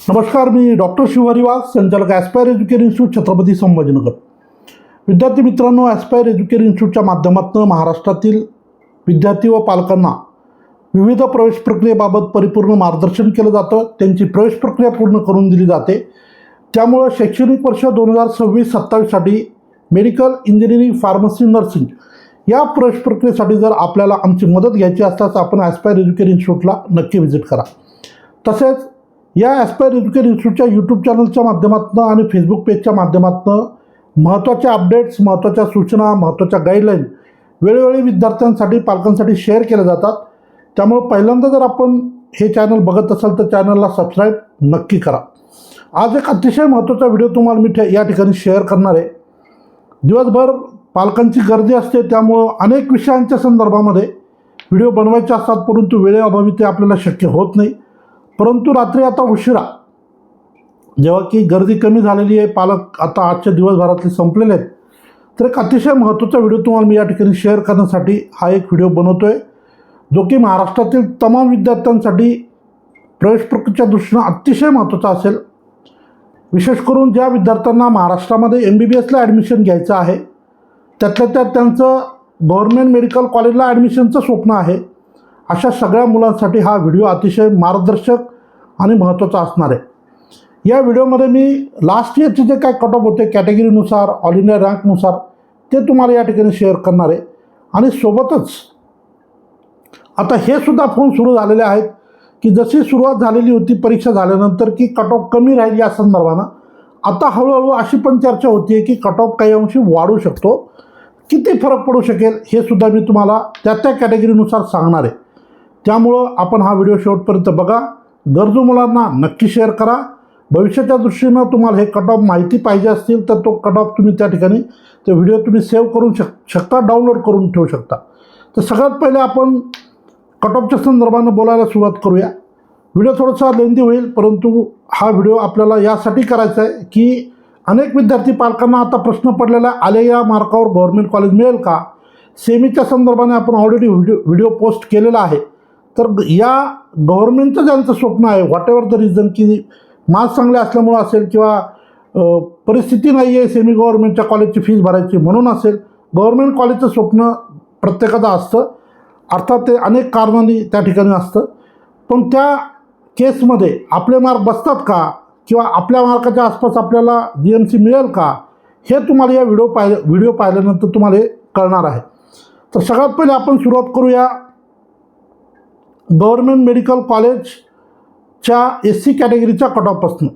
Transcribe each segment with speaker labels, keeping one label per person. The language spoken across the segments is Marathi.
Speaker 1: नमस्कार, मी डॉक्टर शिवहरी वाघ, संचालक aspire education institute, Chhatrapati Sambhajinagar. विद्यार्थी मित्रांनो, ॲस्पायर एज्युकेशन इन्स्टिट्यूटच्या माध्यमातून महाराष्ट्रातील विद्यार्थी व पालकांना विविध प्रवेश प्रक्रियेबाबत परिपूर्ण मार्गदर्शन केलं जातं. त्यांची प्रवेश प्रक्रिया पूर्ण करून दिली जाते. त्यामुळं शैक्षणिक वर्ष 2026-27साठी मेडिकल, इंजिनिअरिंग, फार्मसी, नर्सिंग या प्रवेश प्रक्रियेसाठी जर आपल्याला आमची मदत घ्यायची असल्यास आपण ॲस्पायर एज्युकेशन इन्स्टिट्यूटला नक्की व्हिजिट करा. तसेच या ॲस्पायर एज्युकेशन इन्स्टिट्यूटच्या यूट्यूब चॅनलच्या माध्यमातून आणि फेसबुक पेजच्या माध्यमातून महत्त्वाच्या अपडेट्स, महत्त्वाच्या सूचना, महत्त्वाच्या गाईडलाईन वेळोवेळी विद्यार्थ्यांसाठी, पालकांसाठी शेअर केल्या जातात. त्यामुळे पहिल्यांदा जर आपण हे चॅनल बघत असाल तर चॅनलला सबस्क्राईब नक्की करा. आज एक अतिशय महत्त्वाचा व्हिडिओ तुम्हाला मी या ठिकाणी शेअर करणार आहे. दिवसभर पालकांची गर्दी असते, त्यामुळं अनेक विषयांच्या संदर्भामध्ये व्हिडिओ बनवायचे असतात, परंतु वेळेअभावी ते आपल्याला शक्य होत नाही. परंतु रात्री आता उशिरा जेव्हा की गर्दी कमी झालेली आहे, पालक आता आजच्या दिवसभरातले संपलेले आहेत, तर एक अतिशय महत्त्वाचा व्हिडिओ तुम्हाला मी या ठिकाणी शेअर करण्यासाठी हा एक व्हिडिओ बनवतो आहे, जो की महाराष्ट्रातील तमाम विद्यार्थ्यांसाठी प्रवेश प्रक्रियेच्या दृष्टीनं अतिशय महत्त्वाचा असेल. विशेष करून ज्या विद्यार्थ्यांना महाराष्ट्रामध्ये MBBSला ॲडमिशन घ्यायचं आहे, त्यातल्या त्यात त्यांचं गव्हर्नमेंट मेडिकल कॉलेजला ॲडमिशनचं स्वप्न आहे, अशा सगळ्या मुलांसाठी हा व्हिडिओ अतिशय मार्गदर्शक आणि महत्त्वाचा असणार आहे. या व्हिडिओमध्ये मी लास्ट इयरचे जे काय कट ऑफ होते कॅटेगरीनुसार, ऑल इंडिया रँकनुसार, ते तुम्हाला या ठिकाणी शेअर करणार आहे. आणि सोबतच आता हे सुद्धा फोन सुरू झालेले आहेत की जशी सुरुवात झालेली होती परीक्षा झाल्यानंतर की कट ऑफ कमी राहील या संदर्भानं, आता हळूहळू अशी पण चर्चा होती आहे की कट ऑफ काही अंशी वाढू शकतो. किती फरक पडू शकेल हे सुद्धा मी तुम्हाला त्या कॅटेगरीनुसार सांगणार आहे. त्यामुळं आपण हा व्हिडिओ शेवटपर्यंत बघा. गरजू मुलांना नक्की शेअर करा. भविष्याच्या दृष्टीनं तुम्हाला हे कट ऑफ माहिती पाहिजे असतील तर तो कट ऑफ तुम्ही त्या ठिकाणी ते व्हिडिओ तुम्ही सेव्ह करून शकता, डाउनलोड करून ठेवू शकता. तर सगळ्यात पहिले आपण कट ऑफच्या संदर्भानं बोलायला सुरुवात करूया. व्हिडिओ थोडासा लेंदी होईल, परंतु हा व्हिडिओ आपल्याला यासाठी करायचा आहे की अनेक विद्यार्थी पालकांना आता प्रश्न पडलेला आहे, आले या मार्कावर गव्हर्नमेंट कॉलेज मिळेल का? सेमीच्या संदर्भाने आपण ऑलरेडी व्हिडिओ पोस्ट केलेला आहे. तर या गव्हर्नमेंटचं ज्यांचं स्वप्न आहे, व्हॉट एव्हर द रिझन, की मार्क्स चांगले असल्यामुळं असेल किंवा परिस्थिती नाही आहे सेमी गव्हर्नमेंटच्या कॉलेजची फीस भरायची म्हणून असेल, गव्हर्नमेंट कॉलेजचं स्वप्न प्रत्येकाचं असतं. अर्थात ते अनेक कारणांनी त्या ठिकाणी असतं. पण त्या केसमध्ये आपले मार्क बसतात का किंवा आपल्या मार्काच्या आसपास आपल्याला GMC मिळेल का, हे तुम्हाला या व्हिडिओ पाहिल्यानंतर तुम्हाला हे कळणार आहे. तर सगळ्यात पहिले आपण सुरुवात करूया गव्हर्नमेंट मेडिकल कॉलेजच्या SC कॅटेगरीच्या कट ऑफपासून.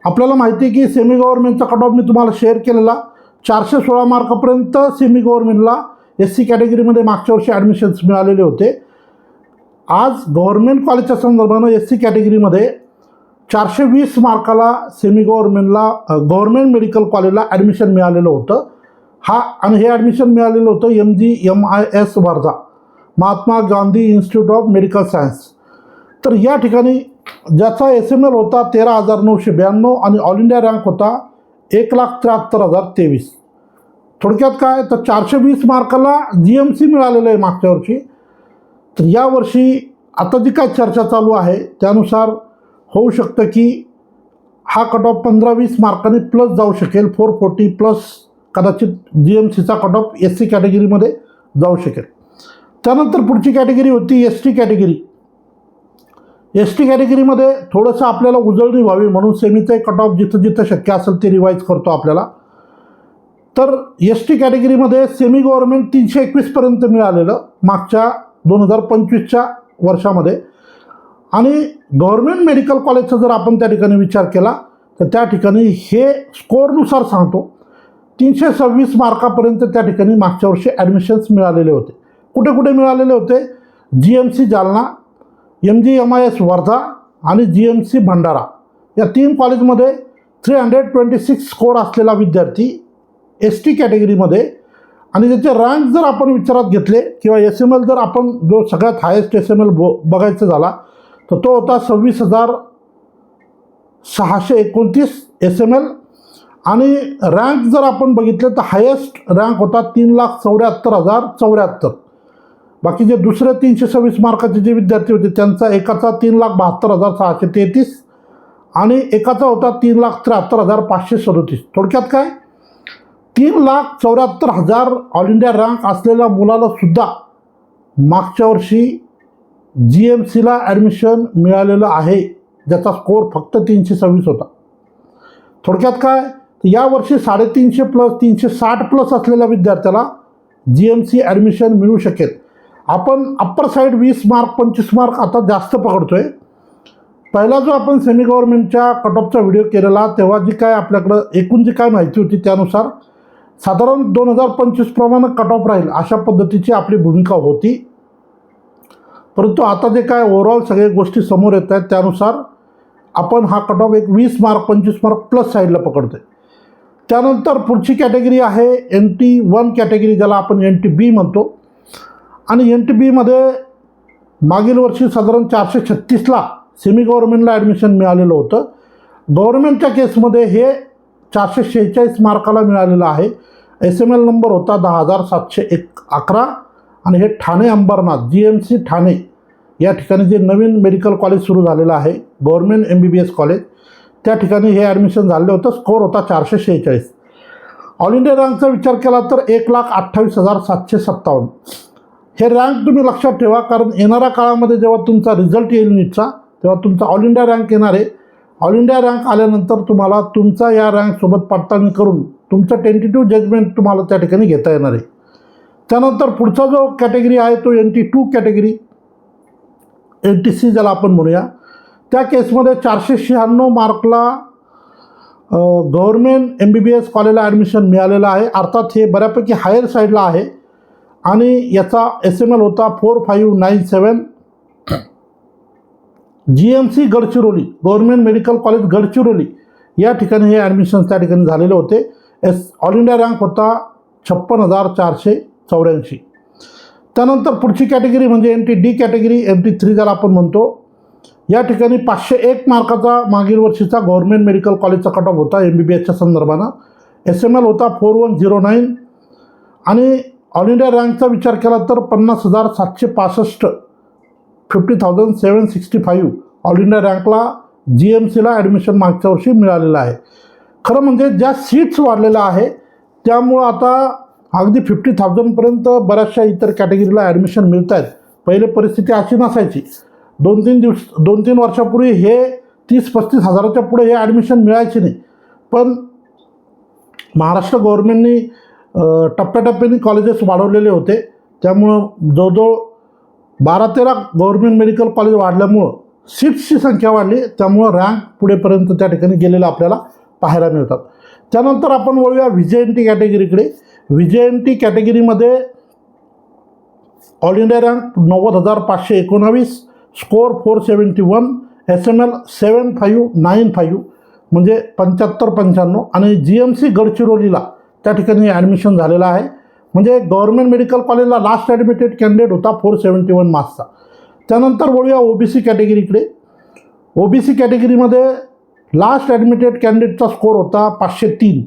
Speaker 1: आपल्याला माहिती आहे की सेमी गव्हर्नमेंटचा कट ऑफ मी तुम्हाला शेअर केलेला 416 मार्कापर्यंत सेमी गव्हर्नमेंटला SC कॅटेगरीमध्ये मागच्या वर्षी ॲडमिशन्स मिळालेले होते. आज गव्हर्नमेंट कॉलेजच्या संदर्भानं SC कॅटेगरीमध्ये 420 मार्काला सेमी गव्हर्नमेंटला गव्हर्नमेंट मेडिकल कॉलेजला ॲडमिशन मिळालेलं होतं. आणि हे ॲडमिशन मिळालेलं होतं MGMIS Wardha, Mahatma Gandhi institute of Medical science. तर या ठिकाणी ज्याचा SML होता 13,992 आणि ऑल इंडिया रँक होता 1,73,023. थोडक्यात काय, तर 420 मार्काला GMC मिळालेलं आहे मागच्या वर्षी. तर यावर्षी आता जी काय चर्चा चालू आहे त्यानुसार होऊ शकतं की हा कट ऑफ 15-20 मार्कांनी प्लस जाऊ शकेल. 440 प्लस कदाचित GMCचा कट ऑफ SC कॅटेगरीमध्ये जाऊ शकेल. त्यानंतर पुढची कॅटेगरी होती ST कॅटेगरी. ST कॅटेगरीमध्ये थोडंसं आपल्याला उजळणी व्हावी म्हणून सेमीचे कट ऑफ जिथं जिथं शक्य असेल ते रिवाईज करतो आपल्याला. तर ST कॅटेगरीमध्ये सेमी गव्हर्नमेंट 321पर्यंत मिळालेलं मागच्या 2025च्या वर्षामध्ये. आणि गव्हर्नमेंट मेडिकल कॉलेजचा जर आपण त्या ठिकाणी विचार केला तर त्या ठिकाणी हे स्कोअरनुसार सांगतो 326 मार्कापर्यंत त्या ठिकाणी मागच्या वर्षी ॲडमिशन्स मिळालेले होते. कुठे कुठे मिळालेले होते? GMC जालना, MGMIS वर्धा आणि GMC भंडारा या 3 कॉलेजमध्ये 326 स्कोअर असलेला विद्यार्थी ST कॅटेगरीमध्ये. आणि त्याचे रँक जर आपण विचारात घेतले किंवा SML जर आपण जो सगळ्यात हायेस्ट SML बघायचा झाला तर तो होता 26,629 SML. आणि रँक जर आपण बघितले तर हायेस्ट रँक होता 3,74,074. बाकी जे दुसरे 326 मार्काचे जे विद्यार्थी होते त्यांचा एकाचा 3,72,633 आणि एकाचा होता 3,73,537. थोडक्यात काय, 3,74,000 ऑल इंडिया रँक असलेल्या मुलाला सुद्धा मागच्या वर्षी GMCला ॲडमिशन मिळालेलं आहे, ज्याचा स्कोअर फक्त 326 होता. थोडक्यात काय, यावर्षी 350 प्लस 360 प्लस असलेल्या विद्यार्थ्याला GMC ॲडमिशन मिळू शकेल. आपण अप्पर साईड 20 मार्क 25 मार्क आता जास्त पकडतोय. पहिला जो आपण सेमी गव्हर्नमेंटच्या कट ऑफचा व्हिडिओ केलेला, तेव्हा जी काय आपल्याकडं एकूण जी काय माहिती होती त्यानुसार साधारण 2025 प्रमाणे कट ऑफ राहील अशा पद्धतीची आपली भूमिका होती. परंतु आता जे काय ओव्हरऑल सगळ्या गोष्टी समोर येत आहेत त्यानुसार आपण हा कट ऑफ एक 20 मार्क 25 मार्क प्लस साईडला पकडतोय. त्यानंतर पुढची कॅटेगरी आहे NT1 कॅटेगरी, ज्याला आपण NTB म्हणतो. आणि NTBमध्ये मागील वर्षी साधारण 436ला सेमी गव्हर्नमेंटला ॲडमिशन मिळालेलं होतं. गव्हर्नमेंटच्या केसमध्ये हे 446 मार्काला मिळालेलं आहे. SML नंबर होता 10,711 आणि हे ठाणे अंबरनाथ GMC ठाणे या ठिकाणी जे नवीन मेडिकल कॉलेज सुरू झालेलं आहे, गव्हर्नमेंट MBBS कॉलेज, त्या ठिकाणी हे ॲडमिशन झालेलं होतं. स्कोअर होता 446. ऑल इंडिया रँकचा विचार केला तर 1,28,757. हे रँक तुम्ही लक्षात ठेवा, कारण येणाऱ्या काळामध्ये जेव्हा तुमचा रिझल्ट येईल नीटचा, तेव्हा तुमचा ऑल इंडिया रँक येणार आहे. ऑल इंडिया रँक आल्यानंतर तुम्हाला तुमचा या रँकसोबत पडताळणी करून तुमचं टेंटेटिव्ह जजमेंट तुम्हाला त्या ठिकाणी घेता येणार आहे. त्यानंतर पुढचा जो कॅटेगरी आहे तो NT2 कॅटेगरी, NTC ज्याला आपण म्हणूया. त्या केसमध्ये 496 मार्कला गव्हर्नमेंट MBBS कॉलेजला ॲडमिशन मिळालेलं आहे. अर्थात हे बऱ्यापैकी हायर साईडला आहे आणि याचा SML होता 4597. GMC Gadchiroli, government medical college Gadchiroli या ठिकाणी हे ॲडमिशन त्या ठिकाणी झालेले होते. ऑल इंडिया रँक होता 56,484. त्यानंतर पुढची कॅटेगरी म्हणजे NTD कॅटेगरी, NT3 ज्याला आपण म्हणतो. या ठिकाणी 501 मार्काचा मागील वर्षीचा गव्हर्नमेंट मेडिकल कॉलेजचा कट ऑफ होता MBBSच्या संदर्भानं. SML होता 4109 आणि ऑल इंडिया रँकचा विचार केला तर 50,765 50,765 ऑल इंडिया रँकला GMCला ॲडमिशन मागच्या वर्षी मिळालेलं आहे. खरं म्हणजे ज्या सीट्स वाढलेल्या आहे त्यामुळं आता अगदी 50,000पर्यंत बऱ्याचशा इतर कॅटेगरीला ॲडमिशन मिळत आहेत. पहिले परिस्थिती अशी नसायची. 2-3 वर्षापूर्वी हे 30-35 हजाराच्या पुढे हे ॲडमिशन मिळायचे नाही. पण महाराष्ट्र गव्हर्नमेंटनी टप्प्याटप्प्याने कॉलेजेस वाढवलेले होते. त्यामुळं जवळजवळ 12-13 गव्हर्नमेंट मेडिकल कॉलेज वाढल्यामुळं सीट्सची संख्या वाढली, त्यामुळं रँक पुढेपर्यंत त्या ठिकाणी गेलेलं आपल्याला पाहायला मिळतात. त्यानंतर आपण वळूया VJNT कॅटेगरीकडे. VJNT कॅटेगरीमध्ये all India rank 90,519, score 471, SML 7595 म्हणजे 75-95 आणि GMC गडचिरोलीला त्या ठिकाणी ॲडमिशन झालेलं आहे. म्हणजे गव्हर्नमेंट मेडिकल कॉलेजला लास्ट ॲडमिटेड कॅन्डिडेट होता 471 मार्क्सचा. त्यानंतर वळूया OBC कॅटेगरीकडे. OBC कॅटेगरीमध्ये लास्ट ॲडमिटेड कॅन्डिडेटचा स्कोअर होता 503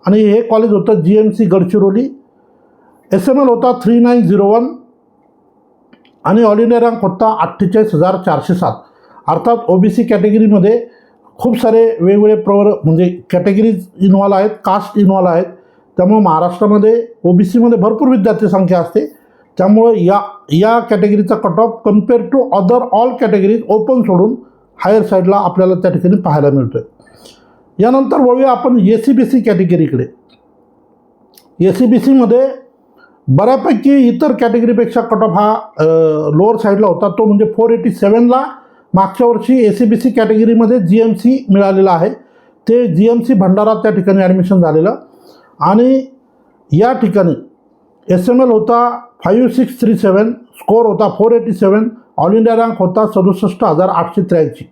Speaker 1: आणि हे कॉलेज होतं GMC गडचिरोली. SML होता 3901 आणि ऑल इंडिया रँक होता 48,407. अर्थात OBC कॅटेगरीमध्ये खूप सारे वेगवेगळे म्हणजे कॅटेगरीज इन्व्हॉल्व आहेत, कास्ट इन्व्हॉल्व आहेत. त्यामुळे महाराष्ट्रामध्ये OBCमध्ये भरपूर विद्यार्थी संख्या असते. त्यामुळं या कॅटेगरीचा cut off compare to other all categories open सोडून हायर साईडला आपल्याला त्या ठिकाणी पाहायला मिळतो आहे. यानंतर वळूया आपण SCBC कॅटेगरीकडे. SCBCमध्ये बऱ्यापैकी इतर कॅटेगरीपेक्षा कट ऑफ हा लोअर साईडला होता. तो म्हणजे 487ला मागच्या वर्षी SCBC कॅटेगरीमध्ये GMC मिळालेलं आहे. ते GMC भंडारा त्या ठिकाणी ॲडमिशन झालेलं आणि या ठिकाणी SML होता 5637, स्कोअर होता 487, ऑल इंडिया रँक होता 67,883.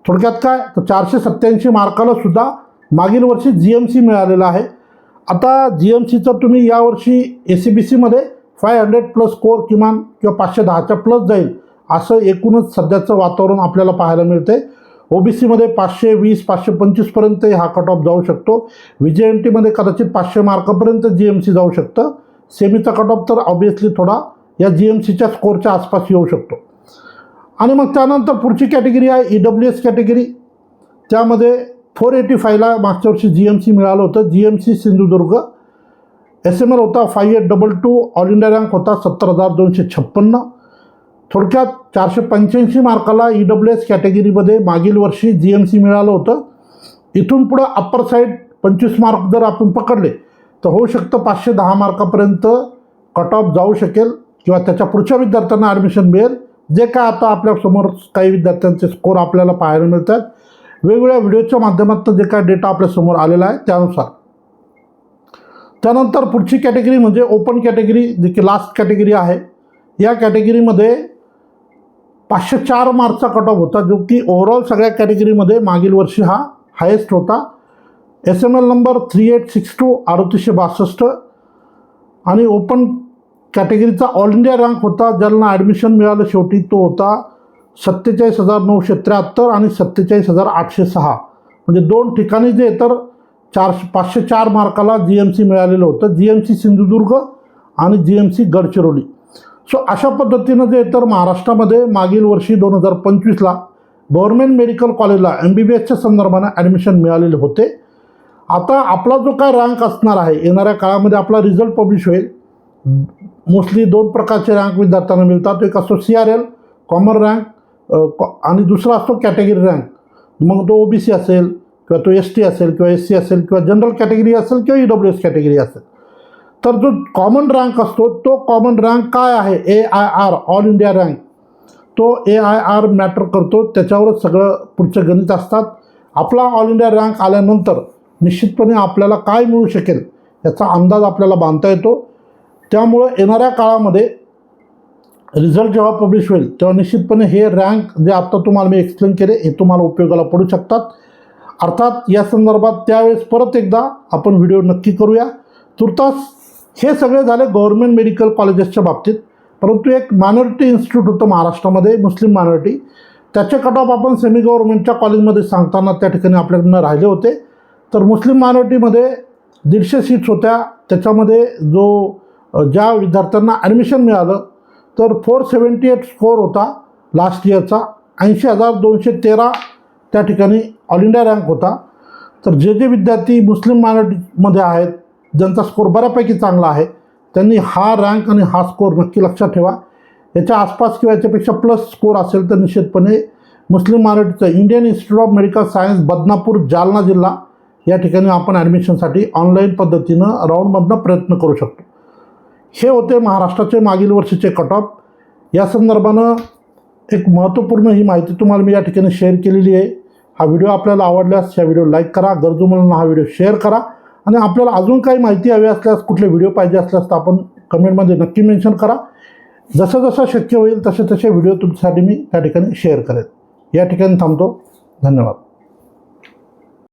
Speaker 1: थोडक्यात काय तर 487 मार्काला सुद्धा मागील वर्षी GMC मिळालेलं आहे. आता GMCचं तुम्ही यावर्षी SCBCमध्ये 500 प्लस स्कोअर किमान किंवा 510च्या प्लस जाईल असं एकूणच सध्याचं वातावरण आपल्याला पाहायला मिळते. OBCमध्ये 520-525पर्यंत हा कट ऑफ जाऊ शकतो. VJNTमध्ये कदाचित 500 मार्कापर्यंत GMC जाऊ शकतं. सेमीचा कट ऑफ तर ऑब्वियसली थोडा या GMCच्या स्कोअरच्या आसपास येऊ शकतो. आणि मग त्यानंतर पुढची कॅटेगरी आहे EWS कॅटेगरी. त्यामध्ये 485ला मागच्या वर्षी GMC मिळालं होतं. GMC सिंधुदुर्ग SML होता 5822. ऑल इंडिया रँक होता 70,256. थोडक्यात 485 मार्काला EWS कॅटेगरीमध्ये मागील वर्षी GMC मिळालं होतं. इथून पुढं अप्पर साईड 25 मार्क जर आपण पकडले तर होऊ शकतं 510 मार्कापर्यंत कट ऑफ जाऊ शकेल किंवा त्याच्या पुढच्या विद्यार्थ्यांना ॲडमिशन मिळेल. जे काय आता आपल्यासमोर काही विद्यार्थ्यांचे स्कोर आपल्याला पाहायला मिळतात वेगवेगळ्या व्हिडिओच्या माध्यमातून जे काय डेटा आपल्यासमोर आलेला आहे त्यानुसार. त्यानंतर पुढची कॅटेगरी म्हणजे ओपन कॅटेगरी, जी की लास्ट कॅटेगरी आहे. या कॅटेगरीमध्ये 504 मार्कचा कट ऑफ होता, जो की ओव्हरऑल सगळ्या कॅटेगरीमध्ये मागील वर्षी हा हायेस्ट होता. SML number 3862 3862. आणि ओपन कॅटेगरीचा ऑल इंडिया रँक होता, ज्यांना ॲडमिशन मिळालं शेवटी तो होता 47,973 आणि 47,806. म्हणजे 2 ठिकाणी जे तर 504 मार्काला GMC मिळालेलं होतं. GMC सिंधुदुर्ग आणि GMC गडचिरोली. सो अशा पद्धतीनं जे तर महाराष्ट्रामध्ये मागील वर्षी 2025ला गव्हर्नमेंट मेडिकल कॉलेजला MBBSच्या संदर्भानं ॲडमिशन मिळालेले होते. आता आपला जो काय रँक असणार आहे येणाऱ्या काळामध्ये आपला रिझल्ट पब्लिश होईल. मोस्टली 2 प्रकारचे रँक विद्यार्थ्यांना मिळतात. एक असतो CRL कॉमन रँक आणि दुसरा असतो कॅटेगरी रँक. मग तो OBC असेल किंवा तो ST असेल किंवा SC असेल किंवा जनरल कॅटेगरी असेल किंवा EWS कॅटेगरी असेल. तर जो कॉमन रँक असतो तो कॉमन रँक काय आहे AIR ऑल इंडिया रँक. तो AIR मॅटर करतो, त्याच्यावरच सगळं पुढचं गणित असतात. आपला ऑल इंडिया रँक आल्यानंतर निश्चितपणे आपल्याला काय मिळू शकेल याचा अंदाज आपल्याला बांधता येतो. त्यामुळं येणाऱ्या काळामध्ये रिझल्ट जेव्हा पब्लिश होईल तेव्हा निश्चितपणे हे रँक जे आत्ता तुम्हाला मी एक्सप्लेन केले हे तुम्हाला उपयोगाला पडू शकतात. अर्थात या संदर्भात त्यावेळेस परत एकदा आपण व्हिडिओ नक्की करूया. तुर्तास हे सगळे झाले गव्हर्नमेंट मेडिकल कॉलेजेसच्या बाबतीत. परंतु एक मायनॉरिटी इन्स्टिट्यूट होतं महाराष्ट्रामध्ये, मुस्लिम मायनॉरिटी. त्याचे कट ऑफ आपण सेमी गव्हर्नमेंटच्या कॉलेजमध्ये सांगताना त्या ठिकाणी आपल्याकडनं राहिले होते. तर मुस्लिम मायनॉरिटीमध्ये 150 सीट्स होत्या. त्याच्यामध्ये ज्या विद्यार्थ्यांना ॲडमिशन मिळालं तर 478 स्कोअर होता लास्ट इयरचा. 80,213 त्या ठिकाणी ऑल इंडिया रँक होता. तर जे विद्यार्थी मुस्लिम मायनॉरिटीमध्ये आहेत ज्यांचा स्कोअर बऱ्यापैकी चांगला आहे त्यांनी हा रँक आणि हा स्कोअर नक्की लक्षात ठेवा. याच्या आसपास किंवा याच्यापेक्षा प्लस स्कोअर असेल तर निश्चितपणे मुस्लिम मायनॉरिटीचं Indian Institute of Medical Science Badnapur Jalna जिल्हा या ठिकाणी आपण ॲडमिशनसाठी ऑनलाईन पद्धतीनं राऊंडमधनं प्रयत्न करू शकतो. हे होते महाराष्ट्राचे मागील वर्षीचे कट ऑफ. या संदर्भानं एक महत्त्वपूर्ण ही माहिती तुम्हाला मी या ठिकाणी शेअर केलेली आहे. हा व्हिडिओ आपल्याला आवडल्यास या व्हिडिओ लाईक करा, गरजू मुलांना हा व्हिडिओ शेअर करा. आणि आपल्याला अजून काही माहिती हवी असल्यास कुठले व्हिडिओ पाहिजे असल्यास तर आपण कमेंटमध्ये नक्की मेन्शन करा. जसं जसं शक्य होईल तसे व्हिडिओ तुमच्यासाठी मी त्या ठिकाणी शेअर करेन. या ठिकाणी थांबतो. धन्यवाद.